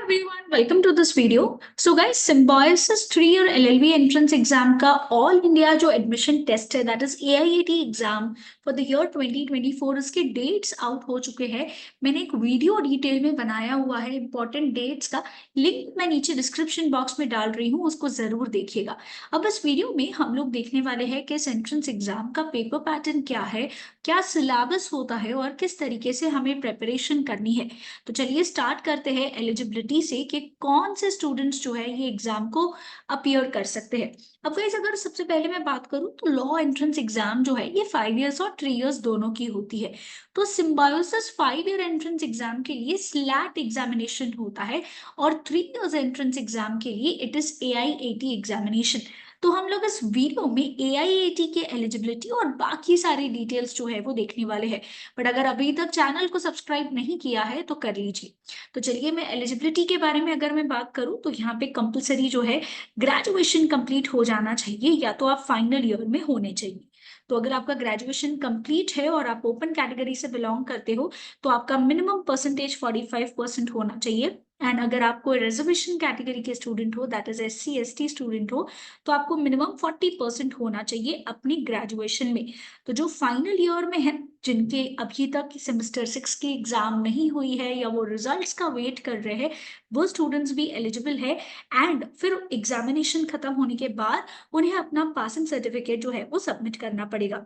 everyone, welcome to this video. So guys, Symbiosis 3-year LLB entrance exam का all India जो admission test है that is AIAT exam for the year 2024 इसके dates out हो चुके हैं। मैंने एक वीडियो डिटेल में बनाया हुआ है इंपॉर्टेंट डेट्स का, लिंक मैं नीचे डिस्क्रिप्शन बॉक्स में डाल रही हूँ, उसको जरूर देखिएगा। अब इस वीडियो में हम लोग देखने वाले हैं कि इस एंट्रेंस एग्जाम का पेपर पैटर्न क्या है, क्या सिलेबस होता है और किस तरीके से हमें प्रेपरेशन करनी है। तो चलिए स्टार्ट करते हैं एलिजिबिलिटी से कि कौन से स्टूडेंट्स जो है ये एग्जाम को अपीयर कर सकते हैं। अब गाइस अगर सबसे पहले मैं बात करूं तो लॉ एंट्रेंस एग्जाम जो है ये 5 इयर्स और 3 इयर्स दोनों की होती है। तो सिम्बायोसिस 5 ईयर एंट्रेंस एग्जाम के लिए स्लैट एग्जामिनेशन होता है और 3 इयर्स एंट्रेंस एग्जाम के लिए इट इज AIAT एग्जामिनेशन। तो हम लोग इस वीडियो में AIAT के एलिजिबिलिटी और बाकी सारी डिटेल्स जो है वो देखने वाले हैं। बट अगर अभी तक चैनल को सब्सक्राइब नहीं किया है तो कर लीजिए। तो चलिए मैं एलिजिबिलिटी के बारे में अगर मैं बात करूं तो यहाँ पे कंपलसरी जो है ग्रेजुएशन कंप्लीट हो जाना चाहिए या तो आप फाइनल ईयर में होने चाहिए। तो अगर आपका ग्रेजुएशन कंप्लीट है और आप ओपन कैटेगरी से बिलोंग करते हो तो आपका मिनिमम परसेंटेज 45% होना चाहिए। एंड अगर आपको रिजर्वेशन कैटेगरी के स्टूडेंट हो that is SC ST student हो तो आपको मिनिमम 40% होना चाहिए अपनी ग्रेजुएशन में। तो जो फाइनल ईयर में है जिनके अभी तक सेमेस्टर 6 की एग्जाम नहीं हुई है या वो रिजल्ट्स का वेट कर रहे हैं वो स्टूडेंट्स भी एलिजिबल है। एंड फिर एग्जामिनेशन खत्म होने के बाद उन्हें अपना पासिंग सर्टिफिकेट जो है वो सबमिट करना पड़ेगा।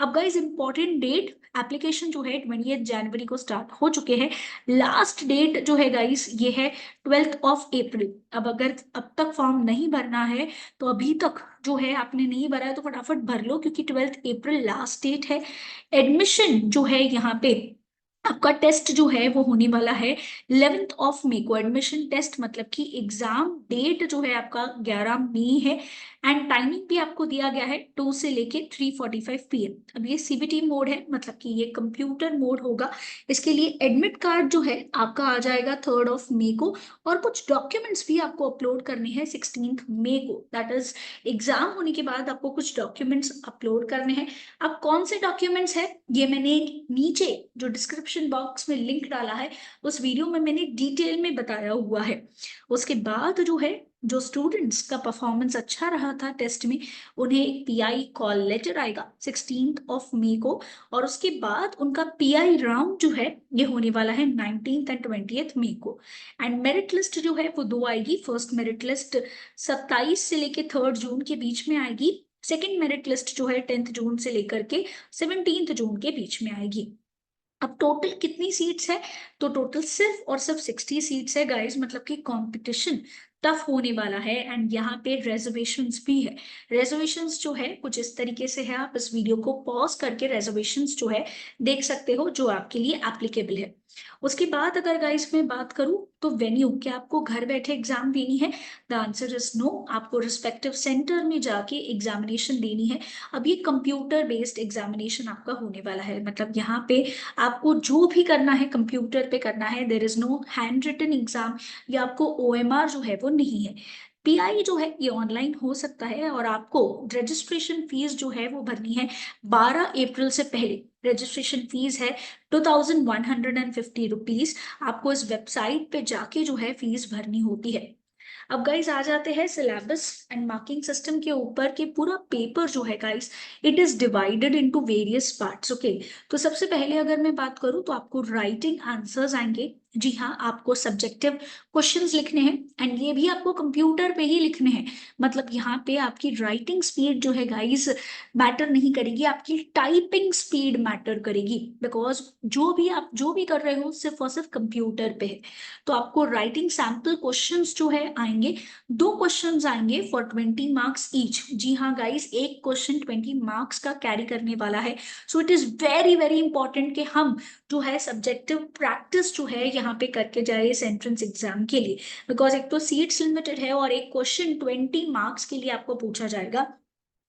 अब गाइज इंपॉर्टेंट डेट, एप्लीकेशन जो है 20 जनवरी को स्टार्ट हो चुके हैं। लास्ट डेट जो है गाइज ये है 12 अप्रैल। अब अगर अब तक फॉर्म नहीं भरना है तो अभी तक जो है आपने नहीं भरा है तो फटाफट भर लो क्योंकि 12 अप्रैल लास्ट डेट है। एडमिशन जो है यहाँ पे आपका टेस्ट जो है वो होने वाला है 11 मई को। एडमिशन टेस्ट मतलब कि एग्जाम डेट जो है आपका 11 मई है। एंड टाइमिंग भी आपको दिया गया है 2 से लेके 3:45 PM। अब ये CBT मोड है मतलब कि ये कंप्यूटर मोड होगा। इसके लिए एडमिट कार्ड जो है आपका आ जाएगा 3 मई को और कुछ डॉक्यूमेंट्स भी आपको अपलोड करने हैं 16 मई को। दैट इज एग्जाम होने के बाद आपको कुछ डॉक्यूमेंट्स अपलोड करने हैं। अब कौन से डॉक्यूमेंट्स है ये मैंने नीचे जो डिस्क्रिप्शन बॉक्स में लिंक डाला है उस वीडियो में मैंने डिटेल में बताया हुआ है। उसके बाद जो है जो स्टूडेंट्स का परफॉर्मेंस अच्छा रहा था टेस्ट में उन्हें एक PI कॉल लेटर आएगा 16 मई को। और उसके बाद उनका PI राउंड जो है ये होने वाला है 19 एंड 20 मई को। एंड मेरिट लिस्ट जो है वो दो आएगी। फर्स्ट मेरिट लिस्ट 27 से लेके 3 जून के बीच में आएगी। सेकेंड मेरिट लिस्ट जो है 10 जून से लेकर के 17 जून के बीच में आएगी। अब टोटल कितनी सीट्स है तो टोटल सिर्फ और सिर्फ 60 सीट्स है गाइस, मतलब कि कंपटीशन टफ होने वाला है। एंड यहाँ पे रेजर्वेशंस भी है। रेजर्वेशंस जो है कुछ इस तरीके से है, आप इस वीडियो को पॉज करके रेजर्वेशंस जो है देख सकते हो जो आपके लिए एप्लीकेबल है। उसके बाद अगर गाइस मैं बात करूं तो वेन्यू, क्या आपको घर बैठे एग्जाम देनी है? The answer is no. आपको रिस्पेक्टिव सेंटर में जाके एग्जामिनेशन देनी है। अब ये कंप्यूटर बेस्ड एग्जामिनेशन आपका होने वाला है, मतलब यहाँ पे आपको जो भी करना है कंप्यूटर पे करना है। There is no handwritten exam या आपको OMR जो है वो नहीं है। PI जो है ये ऑनलाइन हो सकता है और आपको रजिस्ट्रेशन फीस जो है वो भरनी है 12 अप्रैल से पहले। रजिस्ट्रेशन फीस है 2150 रुपीज। आपको इस वेबसाइट पे जाके जो है फीस भरनी होती है। अब गाइस आ जाते हैं सिलेबस एंड मार्किंग सिस्टम के ऊपर कि पूरा पेपर जो है guys it is divided into various parts. Okay, तो सबसे पहले अगर मैं बात करूं तो आपको राइटिंग आंसर्स आएंगे। जी हाँ, आपको सब्जेक्टिव क्वेश्चंस लिखने हैं एंड ये भी आपको कंप्यूटर पे ही लिखने हैं। मतलब यहाँ पे आपकी राइटिंग स्पीड जो है गाइस मैटर नहीं करेगी, आपकी टाइपिंग स्पीड मैटर करेगी। बिकॉज जो भी कर रहे हो सिर्फ और सिर्फ कंप्यूटर पे है। तो आपको राइटिंग सैम्पल क्वेश्चंस जो है आएंगे। 2 क्वेश्चंस आएंगे फॉर 20 मार्क्स ईच। जी हाँ गाइस, एक क्वेश्चन 20 मार्क्स का कैरी करने वाला है। So it is very very important कि हम जो है सब्जेक्टिव प्रैक्टिस जो है यहाँ पे करके जाए इस एंट्रेंस एग्जाम के लिए। बिकॉज एक तो सीट्स लिमिटेड है और एक क्वेश्चन 20 मार्क्स के लिए आपको पूछा जाएगा।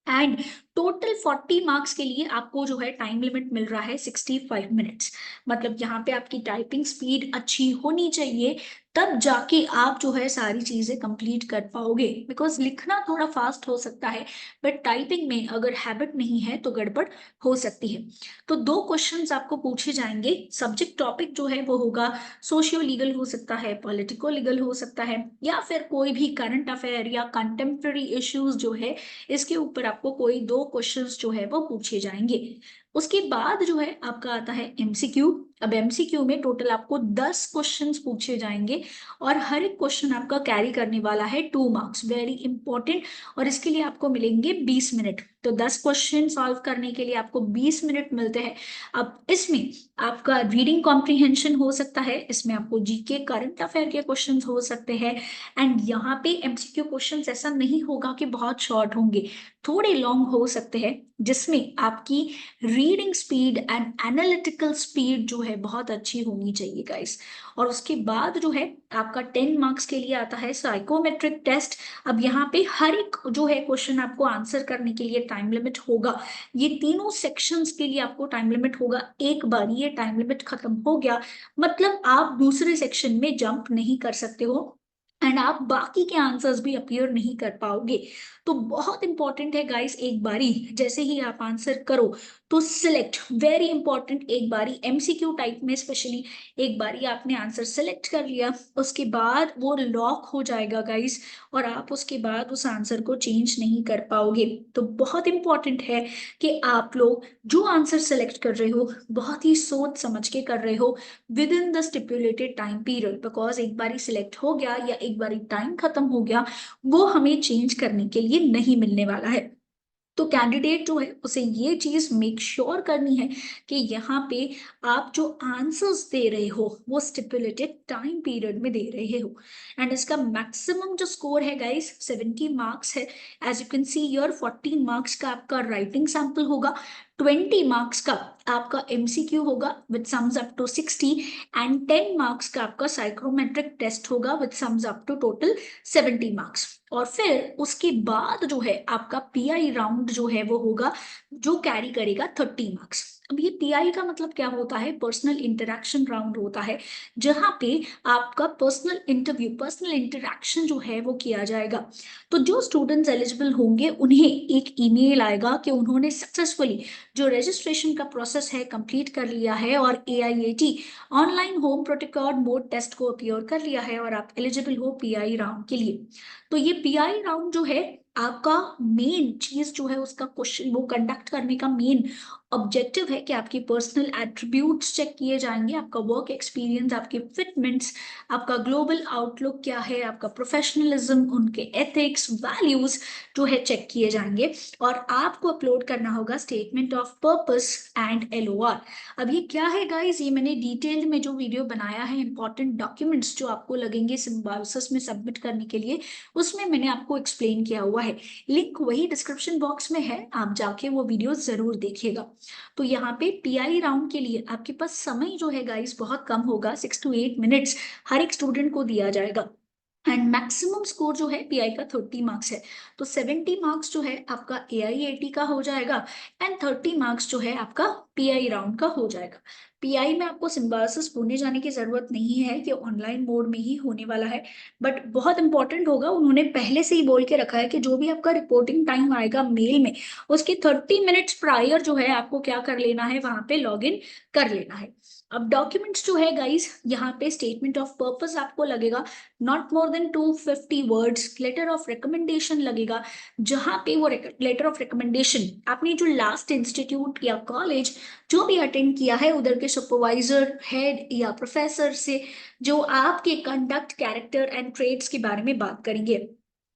एंड टोटल 40 मार्क्स के लिए आपको जो है टाइम लिमिट मिल रहा है 65 मिनट्स। मतलब यहाँ पे आपकी टाइपिंग स्पीड अच्छी होनी चाहिए, तब जाके आप जो है सारी चीजें कंप्लीट कर पाओगे। बिकॉज लिखना थोड़ा फास्ट हो सकता है, बट टाइपिंग में अगर हैबिट नहीं है तो गड़बड़ हो सकती है। तो दो क्वेश्चंस आपको पूछे जाएंगे। सब्जेक्ट टॉपिक जो है वो होगा सोशियो लीगल हो सकता है, पॉलिटिको लीगल हो सकता है, या फिर कोई भी करंट अफेयर या कंटेम्प्रेरी इश्यूज जो है इसके ऊपर आपको कोई दो क्वेश्चंस जो है वो पूछे जाएंगे। उसके बाद जो है आपका आता है एमसीक्यू। अब एमसीक्यू में टोटल आपको 10 क्वेश्चंस पूछे जाएंगे और हर एक क्वेश्चन आपका कैरी करने वाला है 2 मार्क्स, वेरी इंपॉर्टेंट। और इसके लिए आपको मिलेंगे 20 मिनट। तो 10 क्वेश्चन सॉल्व करने के लिए आपको 20 मिनट मिलते हैं। अब इसमें आपका रीडिंग कॉम्प्रिहेंशन हो सकता है, इसमें आपको जीके करंट अफेयर के क्वेश्चंस हो सकते हैं। एंड यहाँ पे एमसीक्यू क्वेश्चंस ऐसा नहीं होगा कि बहुत शॉर्ट होंगे, थोड़े लॉन्ग हो सकते हैं, जिसमें आपकी reading speed and analytical speed जो है बहुत अच्छी होनी चाहिए गाइस। और उसके बाद जो है आपका 10 मार्क्स के लिए आता है साइकोमेट्रिक टेस्ट। अब यहाँ पे हर एक जो है क्वेश्चन आपको आंसर करने के लिए टाइम लिमिट होगा। ये तीनों सेक्शंस के लिए आपको टाइम लिमिट होगा। एक बार ये टाइम लिमिट खत्म हो गया मतलब आप दूसरे सेक्शन में जंप नहीं कर सकते हो, एंड आप बाकी के आंसर्स भी अपीयर नहीं कर पाओगे। तो बहुत इंपॉर्टेंट है गाइस, एक बारी जैसे ही आप आंसर करो तो सिलेक्ट, वेरी इंपॉर्टेंट, एक बारी एमसीक्यू टाइप में स्पेशली एक बारी आपने आंसर सिलेक्ट कर लिया, उसके बाद वो लॉक हो जाएगा गाइस, और आप उसके बाद उस आंसर को चेंज नहीं कर पाओगे। तो बहुत इंपॉर्टेंट है कि आप लोग जो आंसर सेलेक्ट कर रहे हो बहुत ही सोच समझ के कर रहे हो with in the stipulated time period. Because एक बारी सिलेक्ट हो गया या एक बारी टाइम खत्म हो गया, वो हमें चेंज करने के लिए नहीं मिलने वाला है। तो कैंडिडेट जो है उसे ये चीज मेक श्योर करनी है कि यहाँ पे आप जो आंसर्स दे रहे हो वो स्टिपुलेटेड टाइम पीरियड में दे रहे हो। एंड इसका मैक्सिमम जो स्कोर है गाइस 70 मार्क्स है। As you can see your 14 marks का आपका राइटिंग सैंपल होगा, 20 मार्क्स का आपका एमसीक्यू होगा with sums up to 60, and 10 marks का आपका साइकोमेट्रिक टेस्ट होगा with sums up to total 70 marks. और फिर उसके बाद जो है आपका पीआई राउंड जो है वो होगा, जो कैरी करेगा 30 मार्क्स। अब ये पीआई का मतलब क्या होता है? पर्सनल इंटरेक्शन राउंड होता है, जहां पे आपका पर्सनल इंटरव्यू, पर्सनल इंटरेक्शन जो है वो किया जाएगा। तो जो स्टूडेंट्स एलिजिबल होंगे उन्हें एक ईमेल आएगा कि उन्होंने सक्सेसफुली जो रजिस्ट्रेशन का प्रोसेस है कंप्लीट कर लिया है और AIAT online home protocol mode test को अपीयर कर लिया है और आप एलिजिबल हो पीआई राउंड के लिए। तो ये पीआई राउंड जो है आपका मेन चीज जो है उसका क्वेश्चन वो कंडक्ट करने का मेन ऑब्जेक्टिव है कि आपकी पर्सनल एट्रीब्यूट्स चेक किए जाएंगे, आपका वर्क एक्सपीरियंस, आपके फिटमेंट्स, आपका ग्लोबल आउटलुक क्या है, आपका प्रोफेशनलिज्म, उनके एथिक्स वैल्यूज जो है चेक किए जाएंगे। और आपको अपलोड करना होगा statement of purpose and LOR. अब ये क्या है गाइस, ये मैंने डिटेल में जो वीडियो बनाया है इंपॉर्टेंट डॉक्यूमेंट्स जो आपको लगेंगे सिम्बायोसिस में सबमिट करने के लिए, उसमें मैंने आपको एक्सप्लेन किया हुआ है। लिंक वही डिस्क्रिप्शन बॉक्स में है, आप जाके वो वीडियो जरूर देखिएगा। तो यहाँ पे पीआई राउंड के लिए आपके पास समय जो है गाइस बहुत कम होगा, 6 to 8 मिनट्स हर एक स्टूडेंट को दिया जाएगा। एंड मैक्सिमम स्कोर जो है पीआई का 30 मार्क्स है। तो 70 मार्क्स जो है आपका एआईएटी का हो जाएगा, एंड 30 मार्क्स जो है आपका पीआई राउंड का हो जाएगा। पीआई में आपको सिम्बायोसिस पुणे जाने की जरूरत नहीं है कि ऑनलाइन मोड में ही होने वाला है। बट बहुत इंपॉर्टेंट होगा, उन्होंने पहले से ही बोल के रखा है कि जो भी आपका रिपोर्टिंग टाइम आएगा मेल में, उसके 30 मिनट्स प्रायर जो है आपको क्या कर लेना है, वहां पे लॉग इन कर लेना है। अब डॉक्यूमेंट्स जो है गाइस, यहाँ पे स्टेटमेंट ऑफ पर्पस आपको लगेगा, not more than 250 words. Letter of recommendation लगेगा, जहां पे वो लेटर ऑफ रिकमेंडेशन आपने जो लास्ट इंस्टीट्यूट या कॉलेज जो भी अटेंड किया है उधर के सुपरवाइजर, हेड या प्रोफेसर से जो आपके कंडक्ट, कैरेक्टर एंड ट्रेड्स के बारे में बात करेंगे।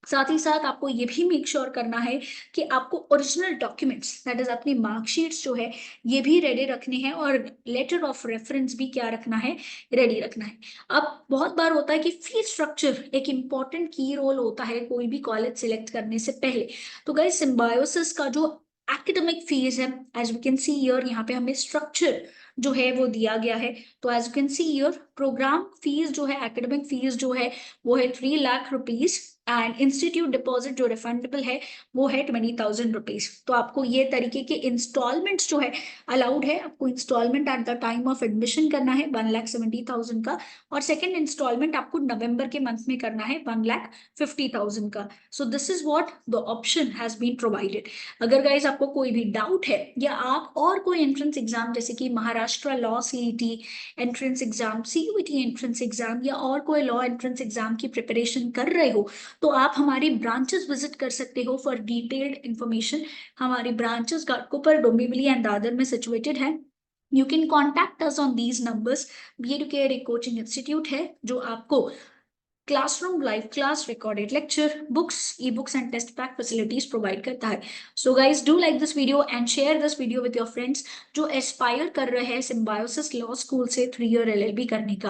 साथ ही साथ आपको ये भी मेक श्योर करना है कि आपको ओरिजिनल डॉक्यूमेंट्स दैट इज अपनी मार्कशीट्स जो है ये भी रेडी रखने हैं, और लेटर ऑफ रेफरेंस भी क्या रखना है, रेडी रखना है। अब बहुत बार होता है कि फीस स्ट्रक्चर एक इंपॉर्टेंट की रोल होता है कोई भी कॉलेज सिलेक्ट करने से पहले। तो गाइस सिम्बायोसिस का जो एकेडमिक फीस है, as we can see here, यहाँ पे हमें स्ट्रक्चर जो है वो दिया गया है। तो as you can see your programme fees जो है, एकेडमिक फीस जो है वो है 3 lakh rupees, and institute deposit जो रिफंडेबल है वो है 20,000 रुपीज। तो आपको ये तरीके के इंस्टॉलमेंट्स जो है अलाउड है। आपको instalment at the time of admission करना है 1,70,000 का, और सेकेंड इंस्टॉलमेंट आपको नवंबर के मंथ में करना है 1,50,000 का। So this is what the option has been provided. अगर गाइज आपको कोई भी डाउट है, या आप और कोई एंट्रेंस एग्जाम जैसे कि Maharashtra law CET entrance exam, CUET entrance exam, या और कोई लॉ एंट्रेंस एग्जाम की प्रिपरेशन कर रहे हो, तो आप हमारी ब्रांचेस विजिट कर सकते हो फॉर डिटेल्ड इंफॉर्मेशन। हमारी ब्रांचेस घाटकोपर, डोंबिवली एंड दादर में सिचुएटेड है। You can contact us on these numbers. BEducare एक कोचिंग इंस्टीट्यूट है जो आपको classroom live class, recorded lecture, books, e books and test pack facilities provide करता है। So guys do like this video and share this video with your friends जो aspire कर रहे हैं सिम्बायोसिस लॉ स्कूल से 3 ईयर LLB करने का।